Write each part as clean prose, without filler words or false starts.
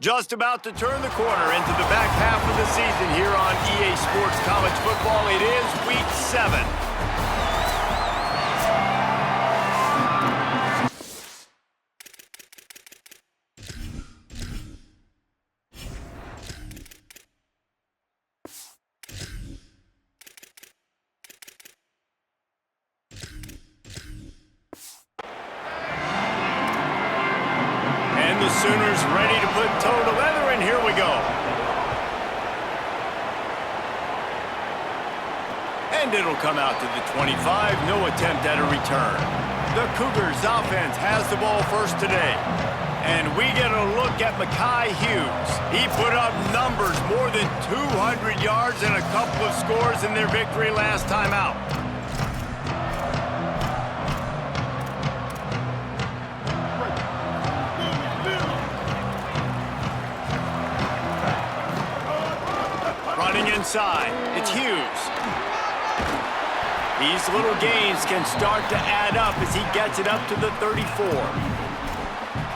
Just about to turn the corner into the back half of the season here on EA Sports College Football. It is Week 7. The Sooners ready to put toe to leather, and here we go. And it'll come out to the 25, no attempt at a return. The Cougars offense has the ball first today. And we get a look at Mekhi Hughes. He put up numbers, more than 200 yards and a couple of scores in their victory last time out. Inside, it's Hughes. These little gains can start to add up as he gets it up to the 34.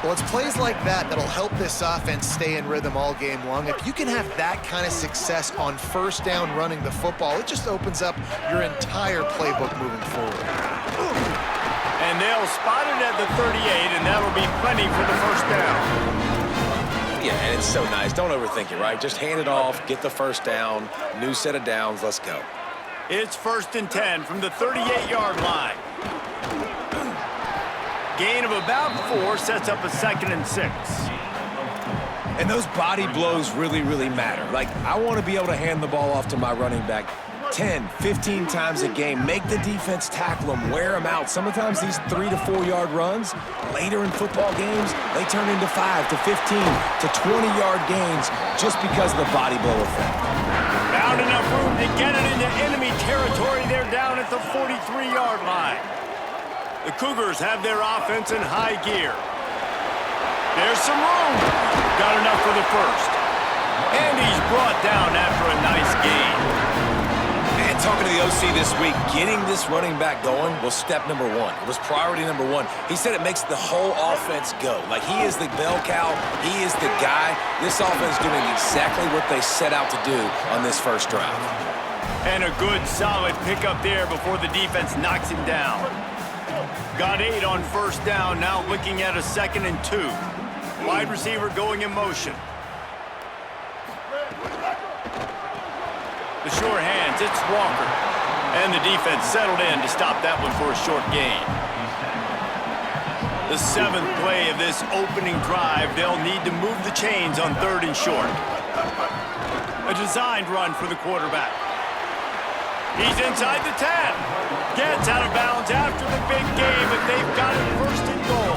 Well, it's plays like that that'll help this offense stay in rhythm all game long. If you can have that kind of success on first down running the football, it just opens up your entire playbook moving forward. And they'll spot it at the 38, and that'll be plenty for the first down. Yeah, and it's so nice. Don't overthink it, right? Just hand it off, get the first down, new set of downs, let's go. It's 1st and 10 from the 38-yard line. Gain of about 4 sets up a 2nd and 6. And those body blows really, really matter. Like, I want to be able to hand the ball off to my running back 10, 15 times a game. Make the defense tackle them, wear them out. Sometimes these 3 to 4 yard runs, later in football games, they turn into 5 to 15 to 20-yard gains just because of the body blow effect. Found enough room to get it into enemy territory. They're down at the 43-yard line. The Cougars have their offense in high gear. There's some room. Got enough for the first. And he's brought down after a nice gain. Talking to the OC this week, getting this running back going was step number 1. It was priority number 1. He said it makes the whole offense go. Like, he is the bell cow. He is the guy. This offense doing exactly what they set out to do on this first drive. And a good, solid pickup there before the defense knocks him down. Got 8 on first down, now looking at a 2nd and 2. Wide receiver going in motion. The sure hands, it's Walker. And the defense settled in to stop that one for a short gain. The 7th play of this opening drive, they'll need to move the chains on 3rd and short. A designed run for the quarterback. He's inside the 10. Gets out of bounds after the big game, but they've got it 1st and goal.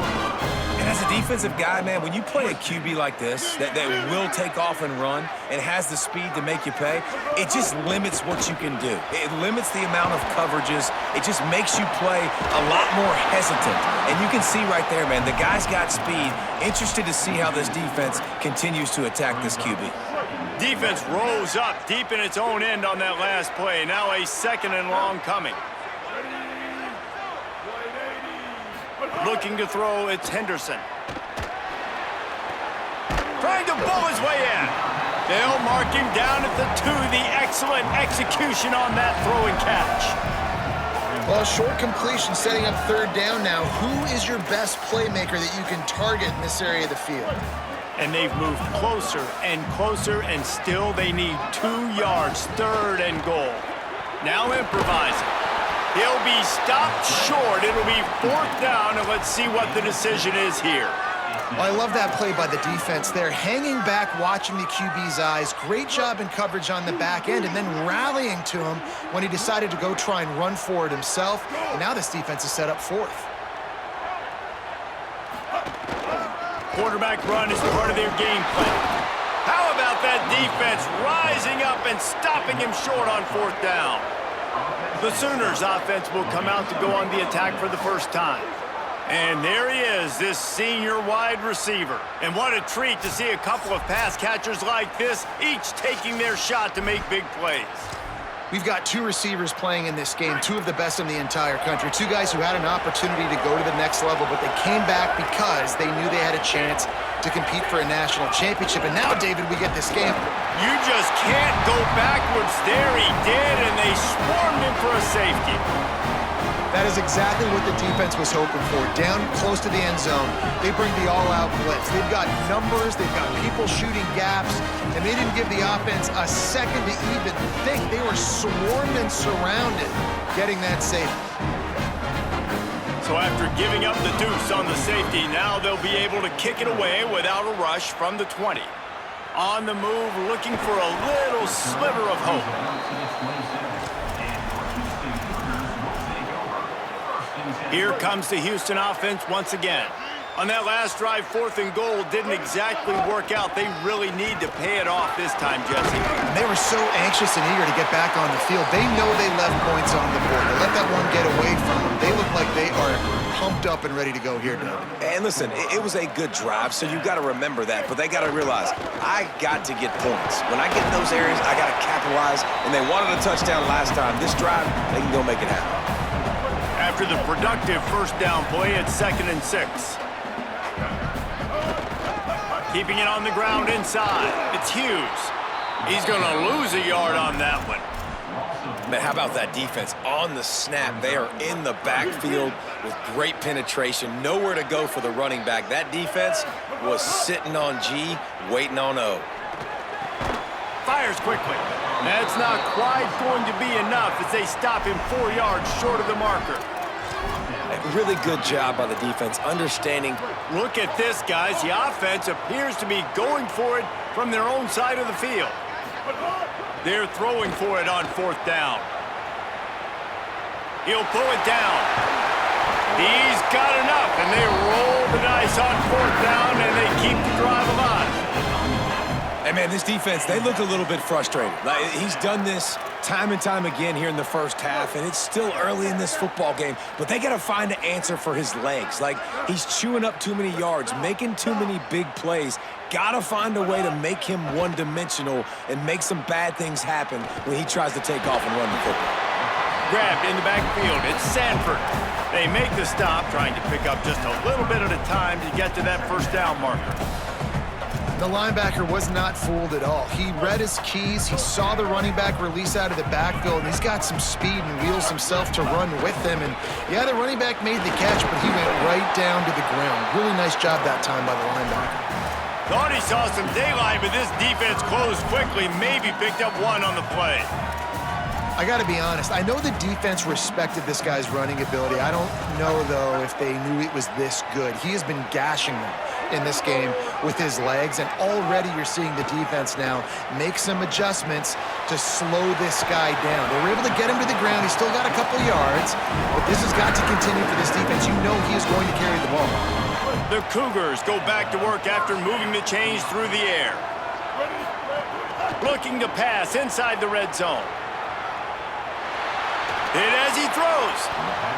And as a defensive guy, man, when you play a QB like this, that will take off and run and has the speed to make you pay, it just limits what you can do. It limits the amount of coverages. It just makes you play a lot more hesitant. And you can see right there, man, the guy's got speed. Interested to see how this defense continues to attack this QB. Defense rose up deep in its own end on that last play. Now a 2nd and long coming. Looking to throw, it's Henderson. Trying to bull his way in. They'll mark him down at the 2. The excellent execution on that throw and catch. Well, short completion setting up 3rd down now. Who is your best playmaker that you can target in this area of the field? And they've moved closer, and still they need 2 yards, 3rd and goal. Now improvising. He'll be stopped short. It'll be 4th down, and let's see what the decision is here. Well, I love that play by the defense there. Hanging back, watching the QB's eyes. Great job in coverage on the back end, and then rallying to him when he decided to go try and run for it himself. And now this defense is set up 4th. Quarterback run is part of their game plan. How about that defense rising up and stopping him short on 4th down? The Sooners offense will come out to go on the attack for the first time. And there he is, this senior wide receiver. And what a treat to see a couple of pass catchers like this, each taking their shot to make big plays. We've got 2 receivers playing in this game, 2 of the best in the entire country. 2 guys who had an opportunity to go to the next level, but they came back because they knew they had a chance to compete for a national championship. And now, David, we get this game. You just can't go backwards there. He did, and they swarmed him for a safety. That is exactly what the defense was hoping for. Down close to the end zone, they bring the all-out blitz. They've got numbers, they've got people shooting gaps, and they didn't give the offense a second to even think. They were swarmed and surrounded, getting that safety. So after giving up the deuce on the safety, now they'll be able to kick it away without a rush from the 20. On the move, looking for a little sliver of hope. Here comes the Houston offense once again. On that last drive, 4th and goal didn't exactly work out. They really need to pay it off this time, Jesse. They were so anxious and eager to get back on the field. They know they left points on the board. They let that one get away from them. They look like they are pumped up and ready to go here, Doug. And listen, it was a good drive, so you got to remember that. But they got to realize, I got to get points. When I get in those areas, I got to capitalize. And they wanted a touchdown last time. This drive, they can go make it happen. After the productive first down play, it's 2nd and 6. Keeping it on the ground inside. It's Hughes. He's going to lose a yard on that one. Man, how about that defense? On the snap, they are in the backfield with great penetration. Nowhere to go for the running back. That defense was sitting on G, waiting on O. Fires quickly. That's not quite going to be enough as they stop him 4 yards short of the marker. A really good job by the defense, understanding. Look at this, guys. The offense appears to be going for it from their own side of the field. They're throwing for it on 4th down. He'll pull it down. He's got enough, and they roll the dice on 4th down, and they keep the drive alive. Hey, man, this defense, they look a little bit frustrated. Like, he's done this time and time again here in the first half, and it's still early in this football game, but they got to find an answer for his legs. Like, he's chewing up too many yards, making too many big plays. Got to find a way to make him one-dimensional and make some bad things happen when he tries to take off and run the football. Grabbed in the backfield. It's Sanford. They make the stop, trying to pick up just a little bit at a time to get to that first down marker. The linebacker was not fooled at all. He read his keys. He saw the running back release out of the backfield, and he's got some speed and wheels himself to run with them. And, yeah, the running back made the catch, but he went right down to the ground. Really nice job that time by the linebacker. Thought he saw some daylight, but this defense closed quickly, maybe picked up one on the play. I got to be honest. I know the defense respected this guy's running ability. I don't know, though, if they knew it was this good. He has been gashing them in this game with his legs, and already you're seeing the defense now make some adjustments to slow this guy down. They were able to get him to the ground. He's still got a couple yards, but this has got to continue for this defense. You know he is going to carry the ball. The Cougars go back to work after moving the chains through the air. Looking to pass inside the red zone. And as he throws,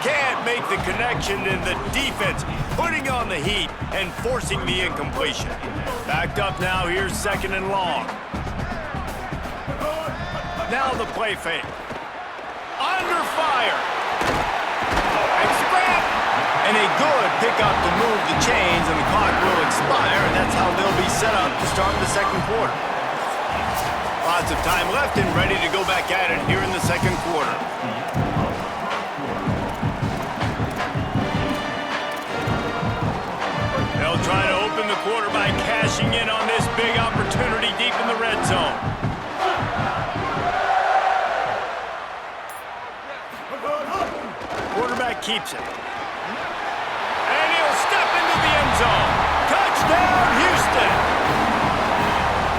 can't make the connection, and the defense putting on the heat and forcing the incompletion. Backed up now, here's 2nd and long. Now the play fake. Under fire. And scrap. And a good pickup to move the chains, and the clock will expire, and that's how they'll be set up to start the 2nd quarter. Lots of time left and ready to go back at it here in the 2nd quarter. They'll try to open the quarter by cashing in on this big opportunity deep in the red zone. Quarterback keeps it. And he'll step into the end zone. Touchdown, Houston!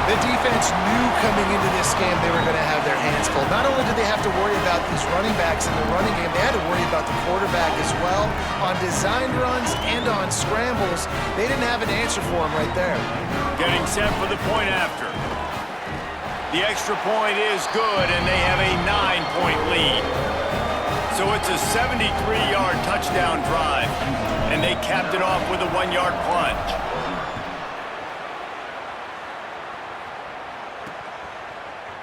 The defense knew coming into this game they were going to have their hands full. Not only did they have to worry about these running backs in the running game, they had to worry about the quarterback as well. On designed runs and on scrambles, they didn't have an answer for him right there. Getting set for the point after. The extra point is good, and they have a 9-point lead. So it's a 73-yard touchdown drive, and they capped it off with a 1-yard plunge.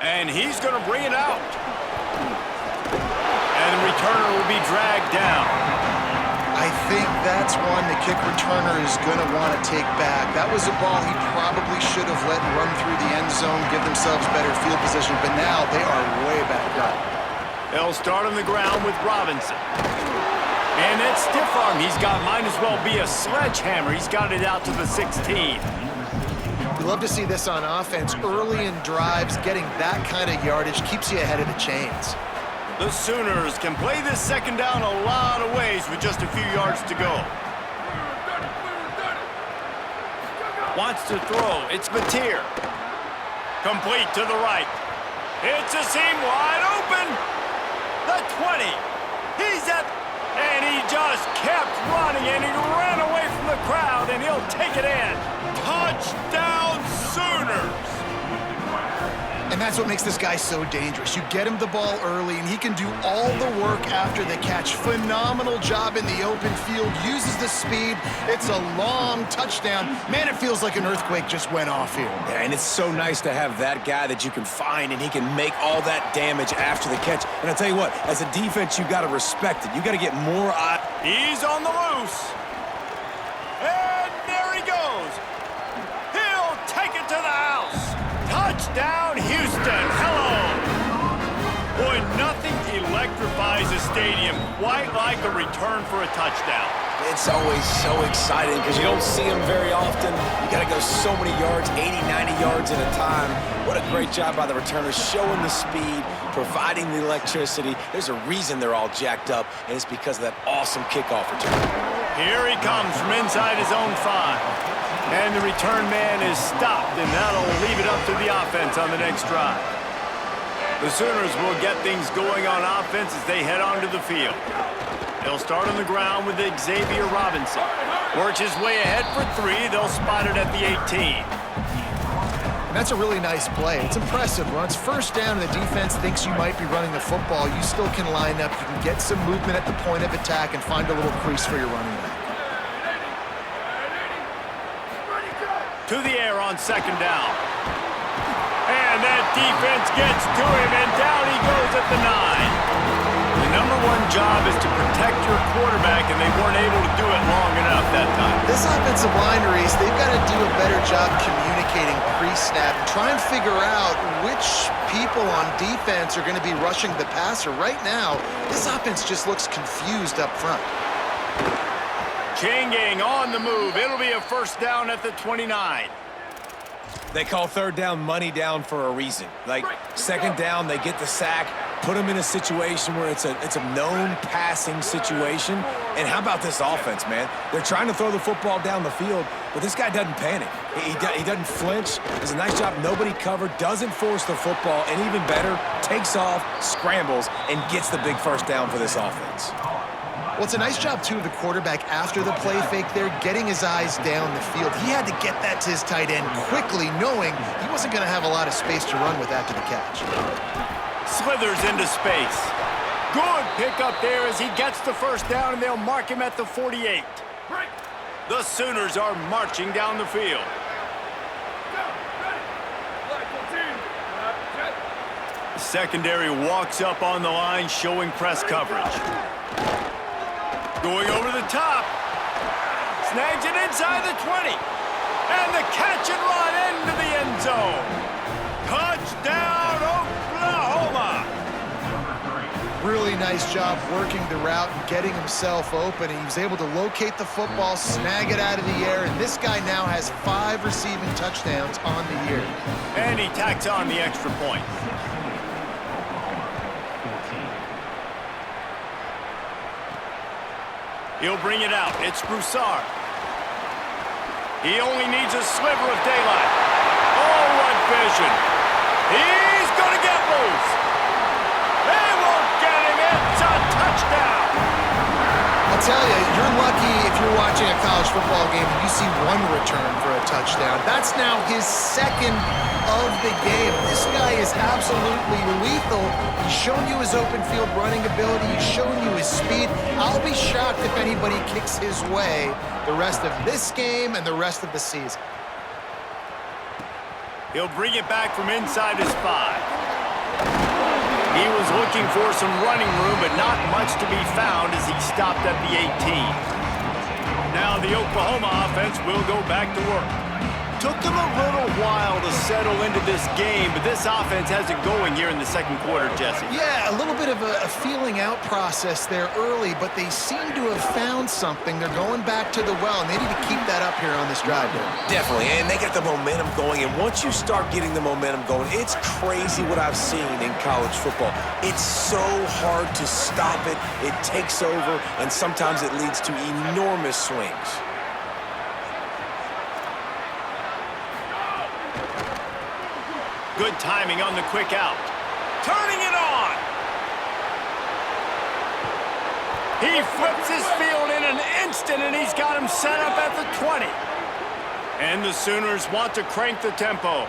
And he's going to bring it out. And the returner will be dragged down. I I think that's one the kick returner is going to want to take back. That was a ball he probably should have let run through the end zone, give themselves better field position, but now they are way back up. They'll start on the ground with Robinson. And that stiff arm he's got might as well be a sledgehammer. He's got it out to the 16. We love to see this on offense. Early in drives, getting that kind of yardage keeps you ahead of the chains. The Sooners can play this second down a lot of ways with just a few yards to go. Wants to throw. It's Mateer. Complete to the right. It's a seam wide open. The 20. He's at... And he just kept running, and he ran away from the crowd, and he'll take it in. Touchdown, Sooners! And that's what makes this guy so dangerous. You get him the ball early, and he can do all the work after the catch. Phenomenal job in the open field, uses the speed. It's a long touchdown. Man, it feels like an earthquake just went off here. Yeah, and it's so nice to have that guy that you can find, and he can make all that damage after the catch. And I'll tell you what, as a defense, you got to respect it. You got to get more out. He's on the loose. And there he goes. He'll take it to the house. Touchdown, Houston. Hello. Boy, nothing electrifies a stadium quite like a return for a touchdown. It's always so exciting because you don't see them very often. You got to go so many yards, 80, 90 yards at a time. What a great job by the returners, showing the speed, providing the electricity. There's a reason they're all jacked up, and it's because of that awesome kickoff return. Here he comes from inside his own 5. And the return man is stopped, and that'll leave it up to the offense on the next drive. The Sooners will get things going on offense as they head onto the field. They'll start on the ground with Xavier Robinson. Works his way ahead for 3. They'll spot it at the 18. And that's a really nice play. It's impressive. When it's first down and the defense thinks you might be running the football, you still can line up. You can get some movement at the point of attack and find a little crease for your running back. To the air on second down. And that defense gets to him, and down he goes at the 9. The number one job is to protect your quarterback, and they weren't able to do it long enough that time. This offensive line, Reese, they've got to do a better job communicating pre-snap. Try and figure out which people on defense are going to be rushing the passer. Right now, this offense just looks confused up front. Changing on the move. It'll be a first down at the 29. They call third down money down for a reason. Like, second down, they get the sack, put them in a situation where it's a known passing situation. And how about this offense, man? They're trying to throw the football down the field, but this guy doesn't panic. He doesn't flinch. Does a nice job. Nobody covered, doesn't force the football, and even better, takes off, scrambles, and gets the big first down for this offense. Well, it's a nice job, too, of the quarterback after the play fake there, getting his eyes down the field. He had to get that to his tight end quickly, knowing he wasn't going to have a lot of space to run with after the catch. Slithers into space. Good pickup there as he gets the first down, and they'll mark him at the 48. The Sooners are marching down the field. The secondary walks up on the line, showing press coverage. Going over the top. Snags it inside the 20. And the catch and run into the end zone. Touchdown, Oklahoma. Really nice job working the route and getting himself open. He was able to locate the football, snag it out of the air, and this guy now has 5 receiving touchdowns on the year. And he tacks on the extra point. He'll bring it out. It's Broussard. He only needs a sliver of daylight. Oh, what vision. He's going to get loose. They won't get him. It's a touchdown. I'll tell you, you're lucky if you're watching a college football game and you see one return for a touchdown. That's now his second of the game. This guy is absolutely lethal. He's shown you his open field running ability. He's shown you his speed. I'll be shocked if anybody kicks his way the rest of this game and the rest of the season. He'll bring it back from inside his 5. He was looking for some running room, but not much to be found as he stopped at the 18. Now the Oklahoma offense will go back to work. Took them a little while to settle into this game, but this offense has it going here in the second quarter, Jesse. Yeah, a little bit of a feeling out process there early, but they seem to have found something. They're going back to the well, and they need to keep that up here on this drive. Definitely, and they got the momentum going, and once you start getting the momentum going, it's crazy what I've seen in college football. It's so hard to stop it. It takes over, and sometimes it leads to enormous swings. Good timing on the quick out. Turning it on. He flips his field in an instant, and he's got him set up at the 20. And the Sooners want to crank the tempo.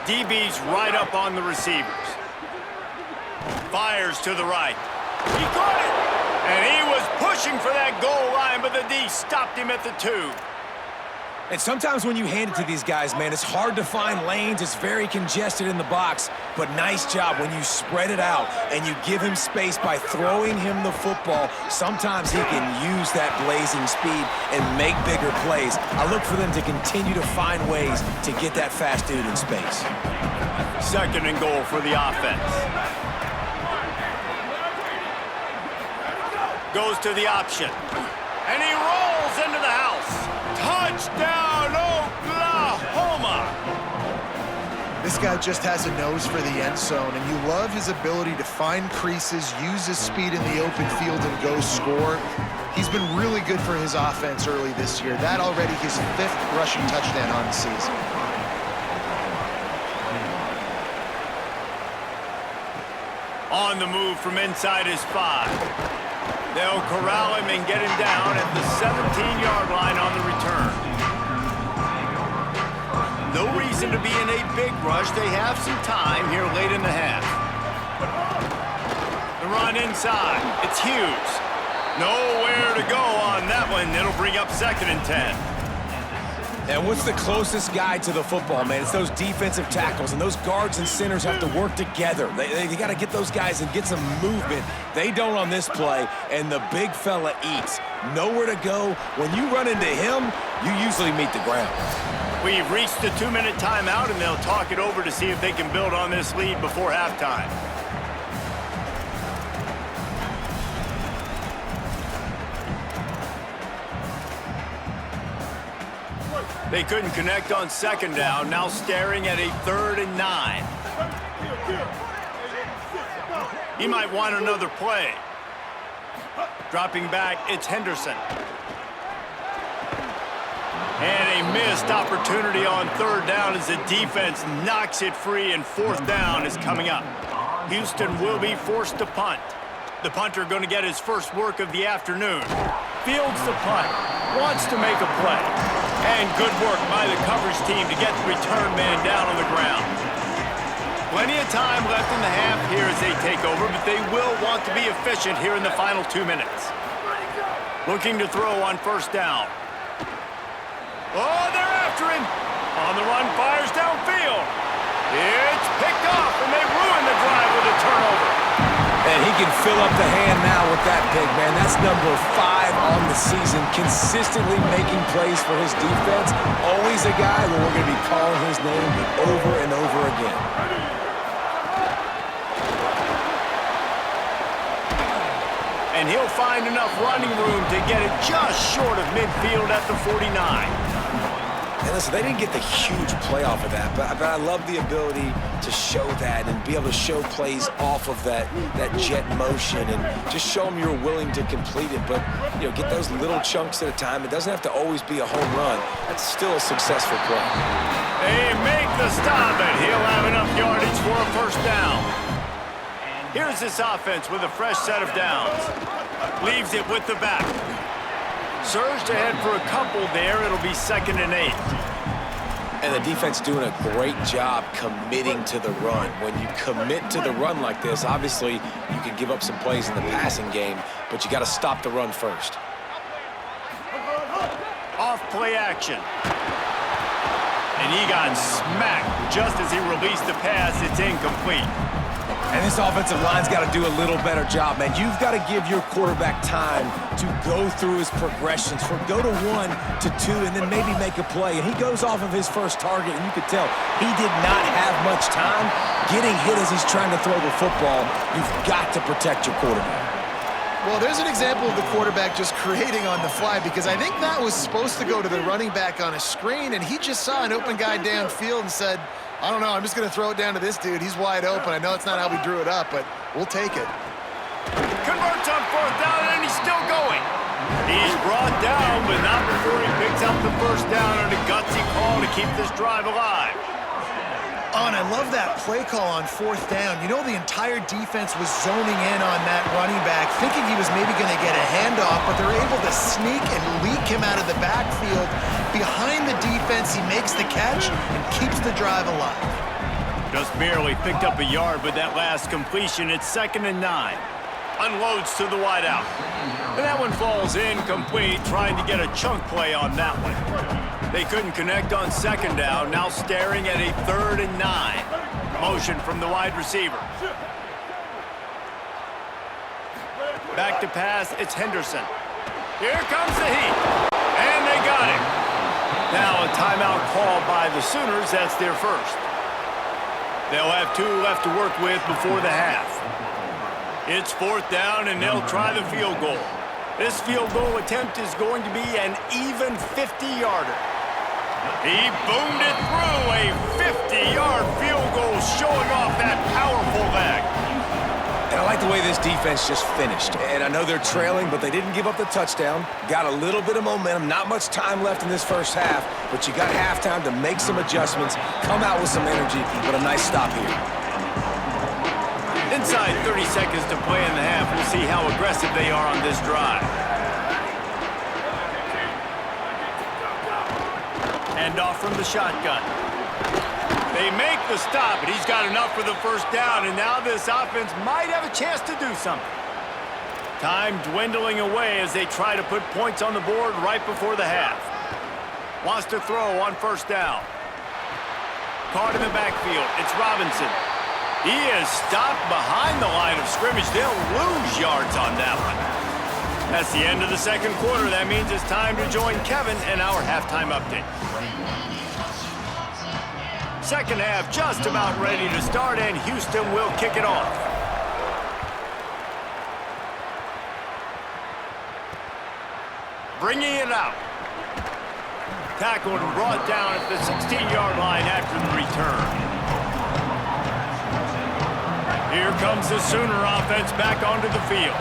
DB's right up on the receivers. Fires to the right. He caught it! And he was pushing for that goal line, but the D stopped him at the 2. And sometimes when you hand it to these guys, man, it's hard to find lanes. It's very congested in the box. But nice job when you spread it out and you give him space by throwing him the football. Sometimes he can use that blazing speed and make bigger plays. I look for them to continue to find ways to get that fast dude in space. Second and goal for the offense. Goes to the option. And he rolls into the house. Touchdown, Oklahoma! This guy just has a nose for the end zone, and you love his ability to find creases, use his speed in the open field, and go score. He's been really good for his offense early this year. That already his 5th rushing touchdown on the season. On the move from inside his 5. They'll corral him and get him down at the 17-yard line on the return. No reason to be in a big rush. They have some time here late in the half. The run inside. It's Hughes. Nowhere to go on that one. It'll bring up 2nd and 10. And what's the closest guy to the football, man? It's those defensive tackles, and those guards and centers have to work together. They got to get those guys and get some movement. They don't on this play, and the big fella eats. Nowhere to go. When you run into him, you usually meet the ground. We've reached the 2-minute timeout, and they'll talk it over to see if they can build on this lead before halftime. They couldn't connect on 2nd down, now staring at a 3rd and 9. He might want another play. Dropping back, it's Henderson. And a missed opportunity on 3rd down as the defense knocks it free, and 4th down is coming up. Houston will be forced to punt. The punter going to get his first work of the afternoon. Fields the punt, wants to make a play. And good work by the coverage team to get the return man down on the ground. Plenty of time left in the half here as they take over, but they will want to be efficient here in the final 2 minutes. Looking to throw on 1st down. Oh, they're after him. On the run, fires downfield. It's picked off, and they ruin the drive with a turnover. And he can fill up the hand now with that big man. That's number 5 on the season, consistently making plays for his defense. Always a guy where we're going to be calling his name over and over again. And he'll find enough running room to get it just short of midfield at the 49. And listen, they didn't get the huge play off of that, but I love the ability to show that and be able to show plays off of that jet motion and just show them you're willing to complete it. But, you know, get those little chunks at a time. It doesn't have to always be a home run. That's still a successful play. They make the stop, and he'll have enough yardage for a 1st down. Here's this offense with a fresh set of downs. Leaves it with the back. Surged ahead for a couple there. It'll be 2nd and 8. And the defense doing a great job committing to the run. When you commit to the run like this, obviously you can give up some plays in the passing game, but you got to stop the run first. Off play action. And he got smacked just as he released the pass. It's incomplete. And this offensive line's got to do a little better job, man. You've got to give your quarterback time to go through his progressions, for go to 1 to 2, and then maybe make a play. And he goes off of his first target, and you could tell he did not have much time getting hit as he's trying to throw the football. You've got to protect your quarterback. Well, there's an example of the quarterback just creating on the fly, because I think that was supposed to go to the running back on a screen, and he just saw an open guy downfield and said, I don't know, I'm just going to throw it down to this dude. He's wide open. I know it's not how we drew it up, but we'll take it. Converts on 4th down, and he's still going. He's brought down, but not before he picks up the first down on a gutsy call to keep this drive alive. Oh, and I love that play call on 4th down. You know, the entire defense was zoning in on that running back, thinking he was maybe going to get a handoff, but they're able to sneak and leak him out of the backfield. Behind the defense, he makes the catch and keeps the drive alive. Just barely picked up a yard with that last completion. It's 2nd and 9. Unloads to the wideout. And that one falls incomplete, trying to get a chunk play on that one. They couldn't connect on 2nd down, now staring at a 3rd and 9. Motion from the wide receiver. Back to pass, it's Henderson. Here comes the heat, and they got him. Now a timeout called by the Sooners, that's their first. They'll have 2 left to work with before the half. It's 4th down, and they'll try the field goal. This field goal attempt is going to be an even 50-yarder. He boomed it through, a 50-yard field goal, showing off that powerful leg. And I like the way this defense just finished. And I know they're trailing, but they didn't give up the touchdown. Got a little bit of momentum. Not much time left in this first half, but you got halftime to make some adjustments, come out with some energy, but a nice stop here. Inside 30 seconds to play in the half. We'll see how aggressive they are on this drive. Hand off from the shotgun. They make the stop, but he's got enough for the first down, and now this offense might have a chance to do something. Time dwindling away as they try to put points on the board right before the half. Wants to throw on 1st down. Caught in the backfield. It's Robinson. He is stopped behind the line of scrimmage. They'll lose yards on that one. That's the end of the 2nd quarter. That means it's time to join Kevin in our halftime update. 2nd half just about ready to start, and Houston will kick it off. Bringing it out. Tackled and brought down at the 16-yard line after the return. Here comes the Sooner offense back onto the field.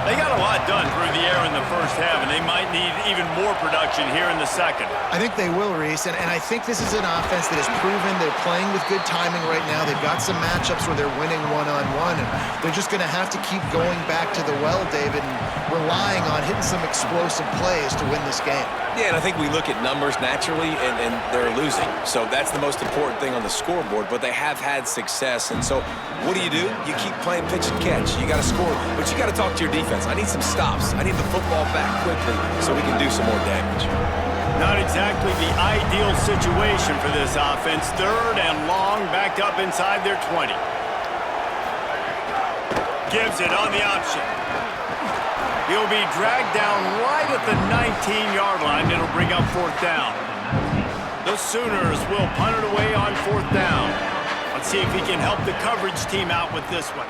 They got a lot done through the air in the first half, and they might need even more production here in the 2nd. I think they will, Reese, and I think this is an offense that has proven they're playing with good timing right now. They've got some matchups where they're winning one-on-one, and they're just going to have to keep going back to the well, David, and relying on hitting some explosive plays to win this game. Yeah, and I think we look at numbers naturally, and they're losing. So that's the most important thing on the scoreboard, but they have had success. And so what do? You keep playing pitch and catch. You got to score, but you got to talk to your defense. I need some stops. I need the football back quickly so we can do some more damage. Not exactly the ideal situation for this offense. 3rd and long, backed up inside their 20. Gives it on the option. He'll be dragged down right at the 19-yard line. It'll bring up 4th down. The Sooners will punt it away on 4th down. Let's see if he can help the coverage team out with this one.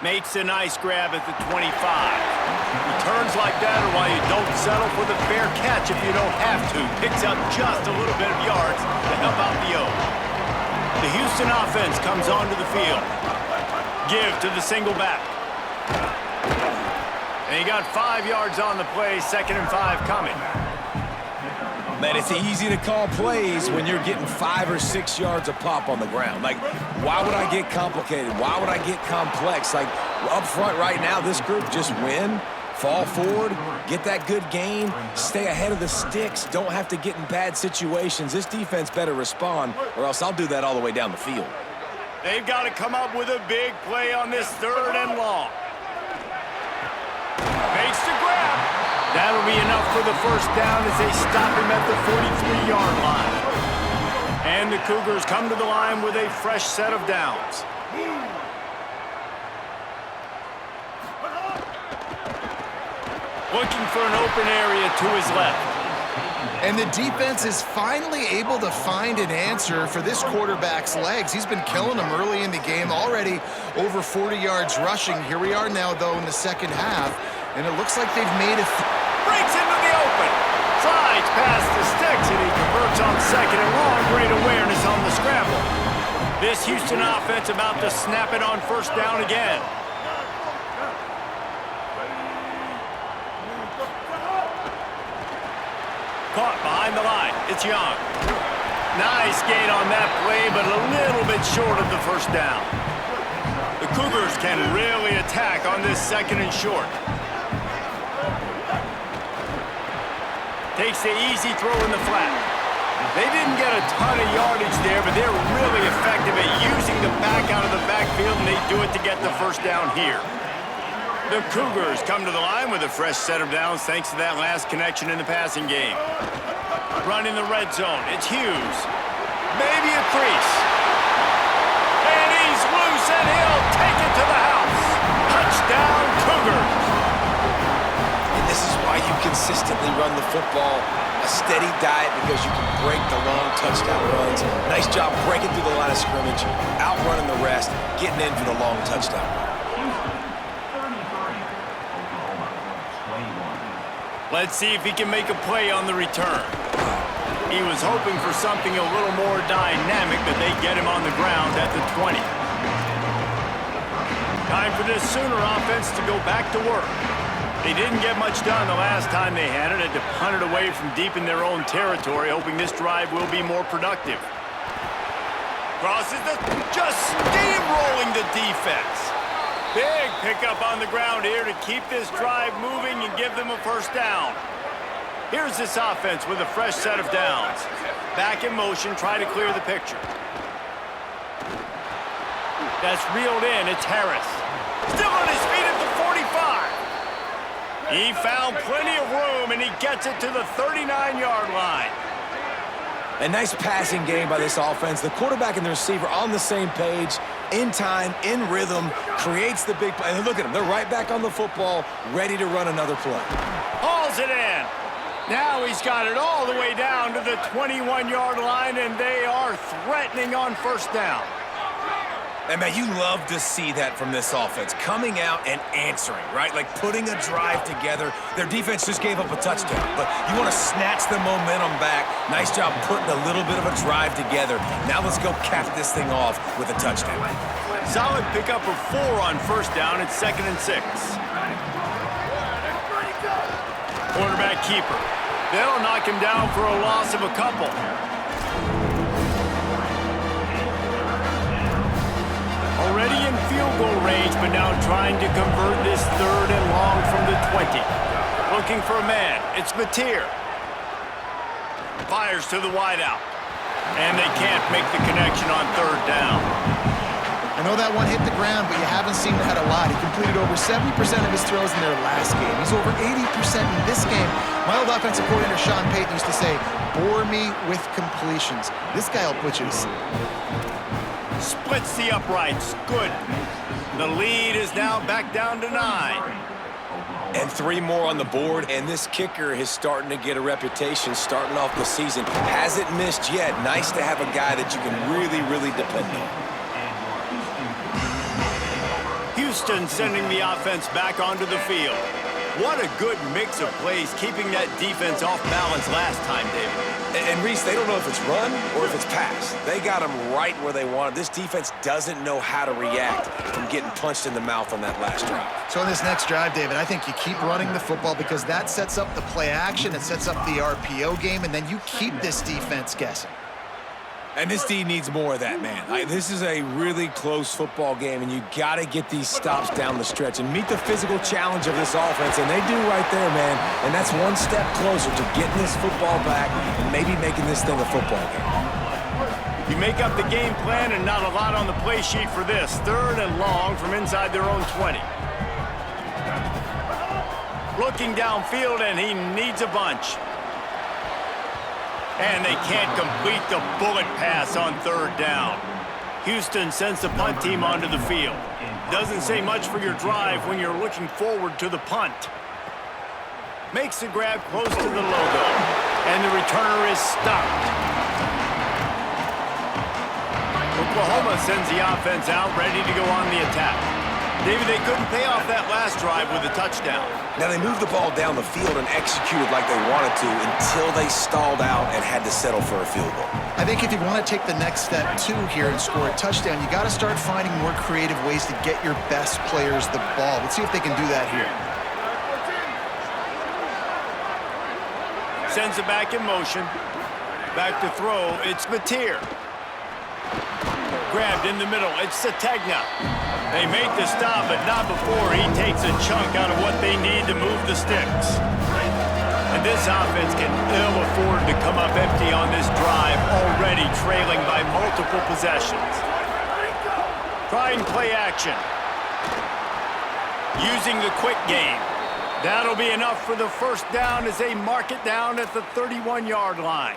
Makes a nice grab at the 25. Returns like that are why you don't settle for the fair catch if you don't have to. Picks up just a little bit of yards to help out the O. The Houston offense comes onto the field. Give to the single back. And he got 5 yards on the play, 2nd and 5 coming. Man, it's easy to call plays when you're getting 5 or 6 yards a pop on the ground. Like, why would I get complicated? Why would I get complex? Like, up front right now, this group just win, fall forward, get that good gain, stay ahead of the sticks, don't have to get in bad situations. This defense better respond, or else I'll do that all the way down the field. They've got to come up with a big play on this 3rd and long. Makes the grab. That'll be enough for the first down as they stop him at the 43-yard line. And the Cougars come to the line with a fresh set of downs. Looking for an open area to his left. And the defense is finally able to find an answer for this quarterback's legs. He's been killing them early in the game, already over 40 yards rushing. Here we are now, though, in the second half, and it looks like they've made a... Breaks into the open. Slides past the sticks, and he converts on second and long. Great awareness on the scramble. This Houston offense about to snap it on first down again. Caught behind the line. It's Young. Nice gain on that play, but a little bit short of the first down. The Cougars can really attack on this second and short. Takes the easy throw in the flat. They didn't get a ton of yardage there, but they're really effective at using the back out of the backfield, and they do it to get the first down here. The Cougars come to the line with a fresh set of downs thanks to that last connection in the passing game. Run in the red zone. It's Hughes. Maybe a crease. And he's loose, and he'll take it to the house. Touchdown, Cougars. And this is why you consistently run the football. A steady diet because you can break the long touchdown runs. Nice job breaking through the line of scrimmage, outrunning the rest, getting in for the long touchdown run. Let's see if he can make a play on the return. He was hoping for something a little more dynamic, but they get him on the ground at the 20. Time for this Sooner offense to go back to work. They didn't get much done the last time they had it. Had to punt it away from deep in their own territory, hoping this drive will be more productive. Crosses just steamrolling the defense. Big pickup on the ground here to keep this drive moving and give them a first down. Here's this offense with a fresh set of downs. Back in motion, try to clear the picture. That's reeled in. It's Harris. Still on his feet at the 45. He found plenty of room, and he gets it to the 39-yard line. A nice passing game by this offense. The quarterback and the receiver on the same page, in time, in rhythm, creates the big play. And look at them. They're right back on the football, ready to run another play. Hauls it in. Now he's got it all the way down to the 21-yard line, and they are threatening on first down. And, man, you love to see that from this offense, coming out and answering, right? Like putting a drive together. Their defense just gave up a touchdown, but you want to snatch the momentum back. Nice job putting a little bit of a drive together. Now let's go cap this thing off with a touchdown. Solid pickup of 4 on first down. It's 2nd and 6. Quarterback keeper. They'll knock him down for a loss of a couple. Already in field goal range, but now trying to convert this 3rd and long from the 20. Looking for a man. It's Mateer. Fires to the wideout. And they can't make the connection on 3rd down. I know that one hit the ground, but you haven't seen that a lot. He completed over 70% of his throws in their last game. He's over 80% in this game. My old offensive coordinator, Sean Payton, used to say, bore me with completions. This guy will put you to sleep. Splits the uprights. Good. The lead is now back down to 9. And 3 more on the board, and this kicker is starting to get a reputation starting off the season. Hasn't missed yet. Nice to have a guy that you can really, really depend on. Houston sending the offense back onto the field. What a good mix of plays, keeping that defense off balance last time, David. And Reese, they don't know if it's run or if it's pass. They got them right where they wanted. This defense doesn't know how to react from getting punched in the mouth on that last drive. So on this next drive, David, I think you keep running the football because that sets up the play action, it sets up the RPO game, and then you keep this defense guessing. And this D needs more of that, man. This is a really close football game, and you got to get these stops down the stretch and meet the physical challenge of this offense, and they do right there, man. And that's one step closer to getting this football back and maybe making this thing a football game. You make up the game plan and not a lot on the play sheet for this. 3rd and long from inside their own 20. looking downfield, and he needs a bunch. And they can't complete the bullet pass on third down. Houston sends the punt team onto the field. Doesn't say much for your drive when you're looking forward to the punt. Makes the grab close to the logo, and the returner is stopped. Oklahoma sends the offense out, ready to go on the attack. David, they couldn't pay off that last drive with a touchdown. Now, they moved the ball down the field and executed like they wanted to until they stalled out and had to settle for a field goal. I think if you want to take the next step, too, here and score a touchdown, you got to start finding more creative ways to get your best players the ball. Let's see if they can do that here. Sends it back in motion. Back to throw. It's Mateer. Grabbed in the middle. It's Sategna. They make the stop, but not before he takes a chunk out of what they need to move the sticks. And this offense can ill afford to come up empty on this drive, already trailing by multiple possessions. Trying play action. Using the quick game. That'll be enough for the first down as they mark it down at the 31-yard line.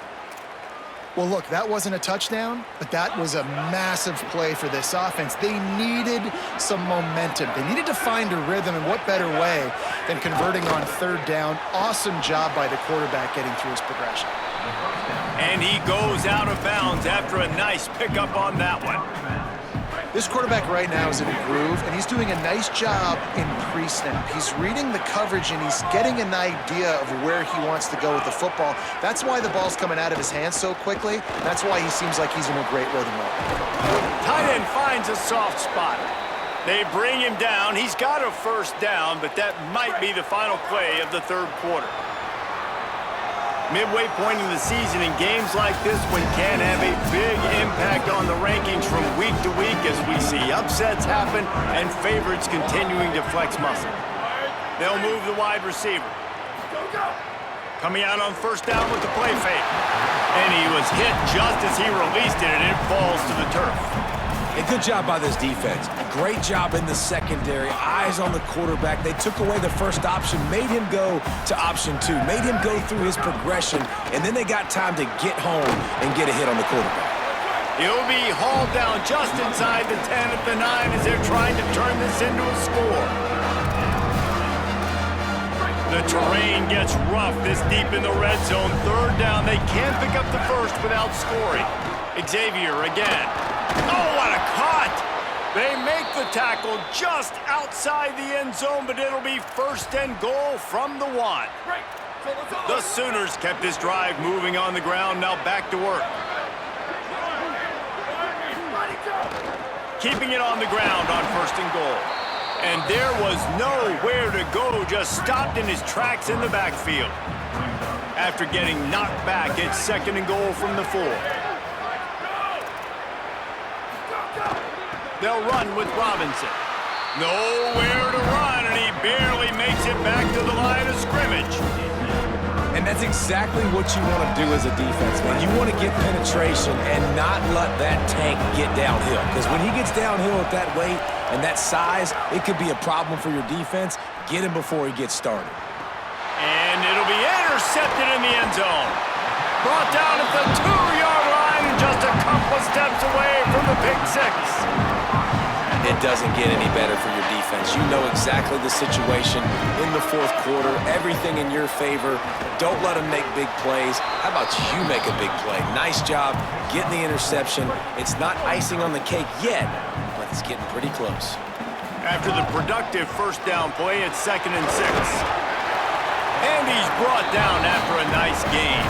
Well, look, that wasn't a touchdown, but that was a massive play for this offense. They needed some momentum. They needed to find a rhythm, and what better way than converting on third down. Awesome job by the quarterback getting through his progression. And he goes out of bounds after a nice pickup on that one. This quarterback right now is in a groove, and he's doing a nice job in pre-snap. He's reading the coverage, and he's getting an idea of where he wants to go with the football. That's why the ball's coming out of his hands so quickly. That's why he seems like he's in a great rhythm right now. Tight end finds a soft spot. They bring him down. He's got a first down, but that might be the final play of the third quarter. Midway point in the season, in games like this one can have a big impact on the rankings from week to week as we see upsets happen and favorites continuing to flex muscle. They'll move the wide receiver. Coming out on first down with the play fake. And he was hit just as he released it, and it falls to the turf. A good job by this defense. Great job in the secondary. Eyes on the quarterback. They took away the first option, made him go to option 2, made him go through his progression, and then they got time to get home and get a hit on the quarterback. He'll be hauled down just inside the 10 at the 9 as they're trying to turn this into a score. The terrain gets rough this deep in the red zone. Third down. They can't pick up the first without scoring. Xavier again. Oh, what a cut! They make the tackle just outside the end zone, but it'll be first and goal from the 1. The Sooners kept this drive moving on the ground, now back to work. Keeping it on the ground on first and goal. And there was nowhere to go, just stopped in his tracks in the backfield. After getting knocked back, it's second and goal from the 4. They'll run with Robinson. Nowhere to run, and he barely makes it back to the line of scrimmage. And that's exactly what you want to do as a defense, man. You want to get penetration and not let that tank get downhill. Because when he gets downhill at that weight and that size, it could be a problem for your defense. Get him before he gets started. And it'll be intercepted in the end zone. Brought down at the 2-yard line and just a couple of steps away from the pick 6. It doesn't get any better for your defense. You know exactly the situation in the fourth quarter, everything in your favor. Don't let them make big plays. How about you make a big play? Nice job getting the interception. It's not icing on the cake yet, but it's getting pretty close. After the productive first down play, it's second and 6. And he's brought down after a nice gain.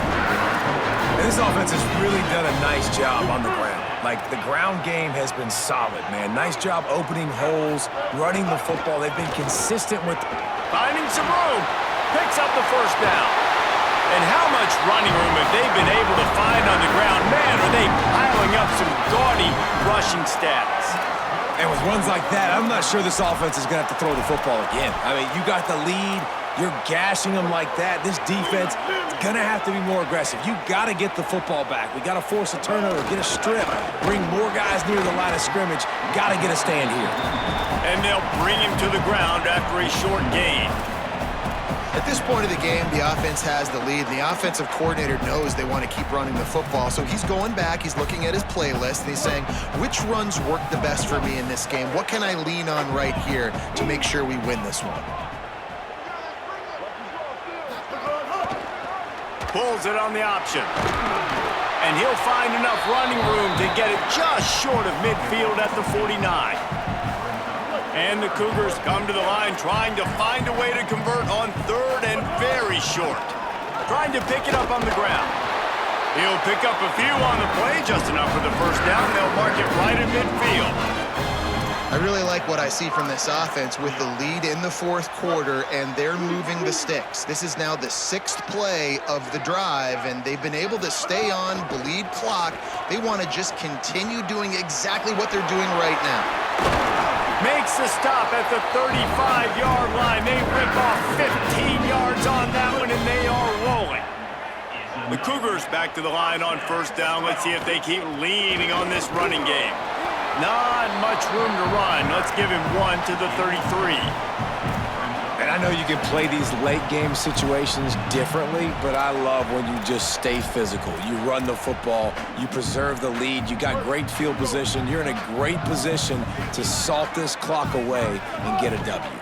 And this offense has really done a nice job on the ground. Like, the ground game has been solid, man. Nice job opening holes, running the football. They've been consistent with... Finding some room. Picks up the first down. And how much running room have they been able to find on the ground? Man, are they piling up some gaudy rushing stats. And with runs like that, I'm not sure this offense is going to have to throw the football again. I mean, you got the lead. You're gashing them like that. This defense is going to have to be more aggressive. You got to get the football back. We got to force a turnover, get a strip, bring more guys near the line of scrimmage. Got to get a stand here. And they'll bring him to the ground after a short gain. At this point of the game, the offense has the lead, and the offensive coordinator knows they want to keep running the football. So he's going back, he's looking at his playlist, and he's saying, which runs work the best for me in this game? What can I lean on right here to make sure we win this one? Pulls it on the option. And he'll find enough running room to get it just short of midfield at the 49. And the Cougars come to the line trying to find a way to convert on third and very short. Trying to pick it up on the ground. He'll pick up a few on the play, just enough for the first down. They'll mark it right in midfield. I really like what I see from this offense with the lead in the fourth quarter, and they're moving the sticks. This is now the 6th play of the drive, and they've been able to stay on, bleed clock. They want to just continue doing exactly what they're doing right now. Makes the stop at the 35-yard line. They rip off 15 yards on that one, and they are rolling. The Cougars back to the line on first down. Let's see if they keep leaning on this running game. Not much room to run. Let's give him one to the 33. And I know you can play these late game situations differently, but I love when you just stay physical. You run the football, you preserve the lead, you got great field position, you're in a great position to salt this clock away and get a W.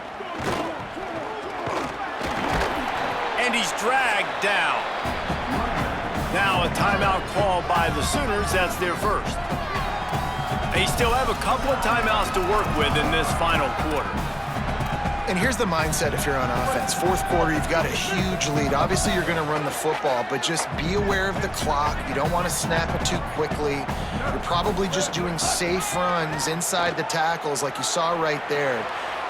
And he's dragged down. Now a timeout called by the Sooners. That's their first. They still have a couple of timeouts to work with in this final quarter. And here's the mindset if you're on offense. Fourth quarter, you've got a huge lead. Obviously, you're going to run the football, but just be aware of the clock. You don't want to snap it too quickly. You're probably just doing safe runs inside the tackles like you saw right there.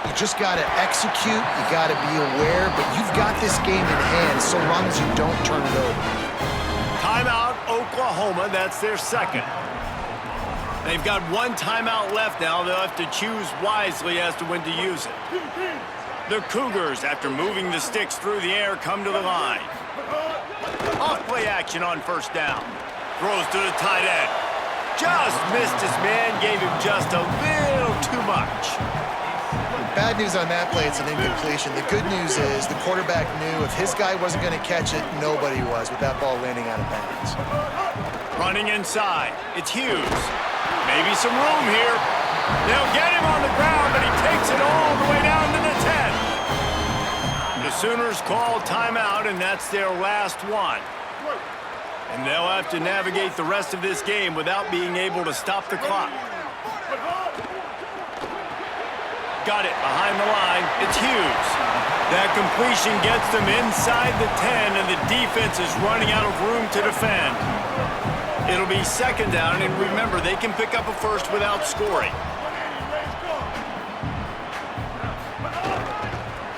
You just got to execute. You got to be aware, but you've got this game in hand so long as you don't turn it over. Timeout, Oklahoma. That's their second. They've got one timeout left now. They'll have to choose wisely as to when to use it. The Cougars, after moving the sticks through the air, come to the line. Off play action on first down. Throws to the tight end. Just missed his man, gave him just a little too much. Bad news on that play, it's an incompletion. The good news is the quarterback knew if his guy wasn't going to catch it, nobody was with that ball landing out of bounds. Running inside, it's Hughes. Maybe some room here. They'll get him on the ground, but he takes it all the way down to the 10. The Sooners call timeout, and that's their last one. And they'll have to navigate the rest of this game without being able to stop the clock. Got it behind the line. It's Hughes. That completion gets them inside the 10, and the defense is running out of room to defend. It'll be second down, and remember, they can pick up a first without scoring.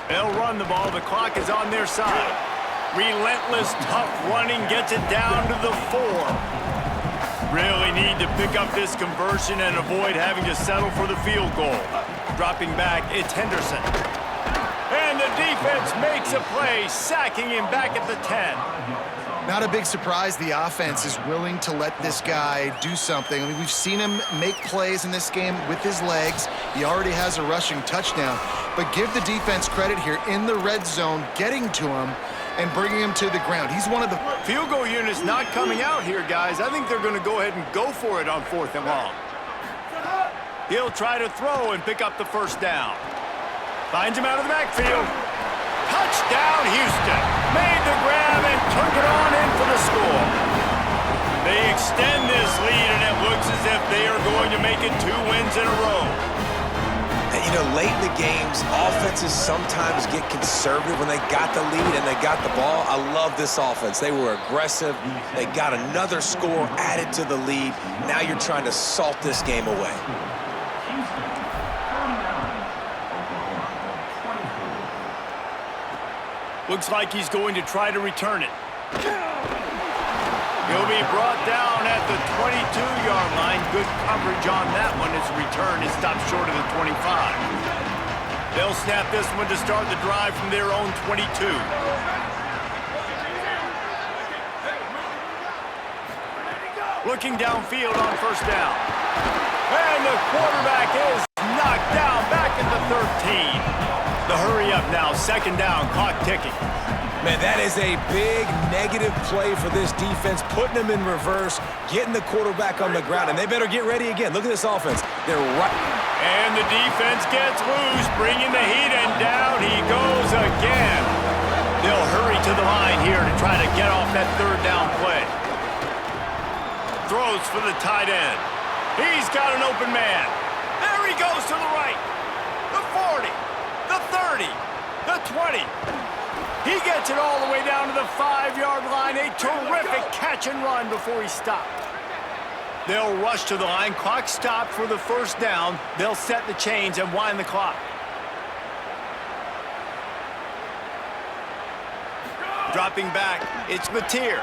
They'll run the ball. The clock is on their side. Relentless, tough running gets it down to the 4. Really need to pick up this conversion and avoid having to settle for the field goal. Dropping back, it's Henderson. And the defense makes a play, sacking him back at the 10. Not a big surprise the offense is willing to let this guy do something. I mean, we've seen him make plays in this game with his legs. He already has a rushing touchdown. But give the defense credit here in the red zone, getting to him and bringing him to the ground. He's one of the... Field goal units not coming out here, guys. I think they're going to go ahead and go for it on 4th and long. He'll try to throw and pick up the first down. Finds him out of the backfield. Touchdown, Houston. Made the grab and took it on in for the score. They extend this lead, and it looks as if they are going to make it 2 wins in a row. And, you know, late in the games, offenses sometimes get conservative when they got the lead and they got the ball. I love this offense. They were aggressive. They got another score added to the lead. Now you're trying to salt this game away. Looks like he's going to try to return it. He'll be brought down at the 22-yard line. Good coverage on that one. His return is stopped short of the 25. They'll snap this one to start the drive from their own 22. Looking downfield on first down. And the quarterback is knocked down back at the 13. The hurry up now, second down, clock ticking. Man, that is a big negative play for this defense, putting them in reverse, getting the quarterback on the ground, and they better get ready again. Look at this offense. They're right. And the defense gets loose, bringing the heat, and down he goes again. They'll hurry to the line here to try to get off that third down play. Throws for the tight end. He's got an open man. There he goes to the right. The 40, the 30, the 20. He gets it all the way down to the 5-yard line. A terrific catch and run before he stopped. They'll rush to the line. Clock stopped for the first down. They'll set the chains and wind the clock. Dropping back, it's Mateer.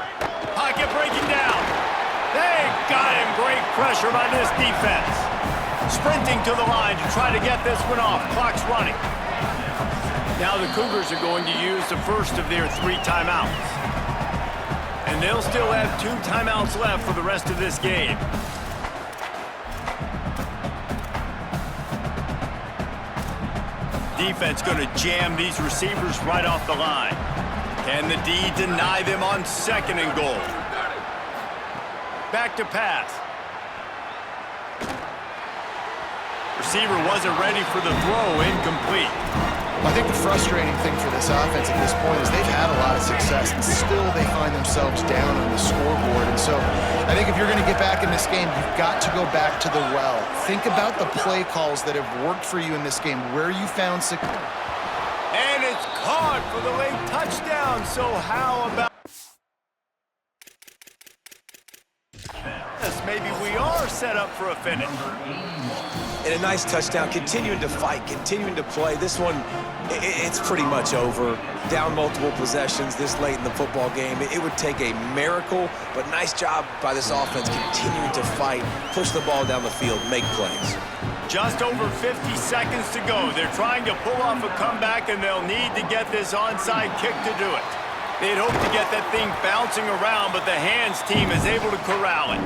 Pocket breaking down. They got him. Great pressure by this defense. Sprinting to the line to try to get this one off. Clock's running. Now the Cougars are going to use the first of their 3 timeouts. And they'll still have 2 timeouts left for the rest of this game. Defense going to jam these receivers right off the line. Can the D deny them on 2nd and goal? Back to pass. Receiver wasn't ready for the throw, incomplete. I think the frustrating thing for this offense at this point is they've had a lot of success, and still they find themselves down on the scoreboard. And so I think if you're going to get back in this game, you've got to go back to the well. Think about the play calls that have worked for you in this game, where you found success. And it's caught for the late touchdown. So how about this? Maybe we are set up for a finish. And a nice touchdown, continuing to fight, continuing to play. This one, it's pretty much over. Down multiple possessions this late in the football game. It would take a miracle, but nice job by this offense continuing to fight, push the ball down the field, make plays. Just over 50 seconds to go. They're trying to pull off a comeback, and they'll need to get this onside kick to do it. They'd hope to get that thing bouncing around, but the hands team is able to corral it.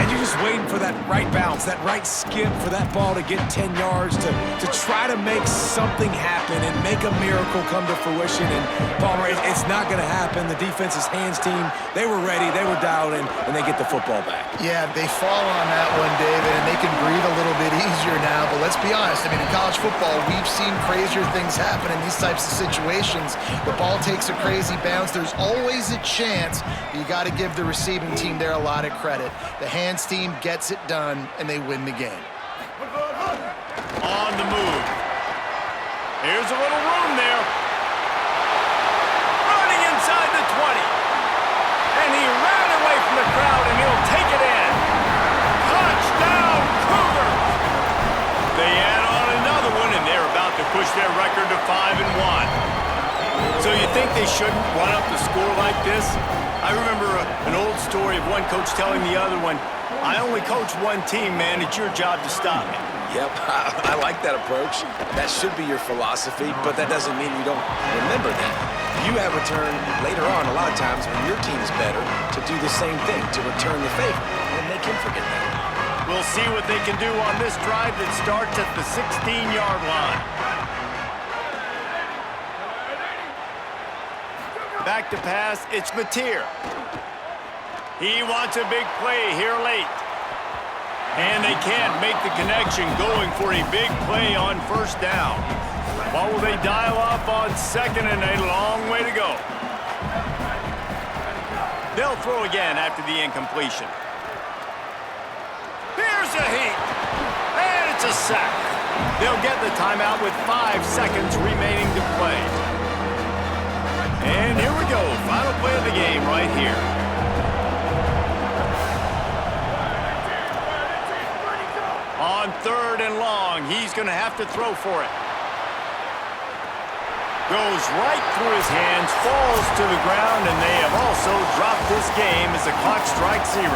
And you're just waiting for that right bounce, that right skip for that ball to get 10 yards to try to make something happen and make a miracle come to fruition. And, Palmer, it's not going to happen. The defense's hands team, they were ready, they were dialed in, and they get the football back. Yeah, they fall on that one, David, and they can breathe a little bit easier now. But let's be honest, I mean, in college football, we've seen crazier things happen in these types of situations. The ball takes a crazy bounce. There's always a chance. You got to give the receiving team there a lot of credit. The hands team gets it done, and they win the game. On the move. Here's a little room there. Running inside the 20. And he ran away from the crowd, and he'll take it in. Touchdown, Cougars! They add on another one, and they're about to push their record to 5-1. So you think they shouldn't run up the score like this? I remember an old story of one coach telling the other one, I only coach one team, man. It's your job to stop me. Yep, I like that approach. That should be your philosophy, but that doesn't mean you don't remember that. You have a turn later on a lot of times when your team's better to do the same thing, to return the favor, and they can forget that. We'll see what they can do on this drive that starts at the 16-yard line. Back to pass, it's Mateer. He wants a big play here late. And they can't make the connection, going for a big play on first down. What will they dial up on 2nd and a long way to go? They'll throw again after the incompletion. Here's a heat. And it's a sack. They'll get the timeout with 5 seconds remaining to play. And here we go, final play of the game right here. On 3rd and long, he's going to have to throw for it. Goes right through his hands, falls to the ground, and they have also dropped this game as the clock strikes 0.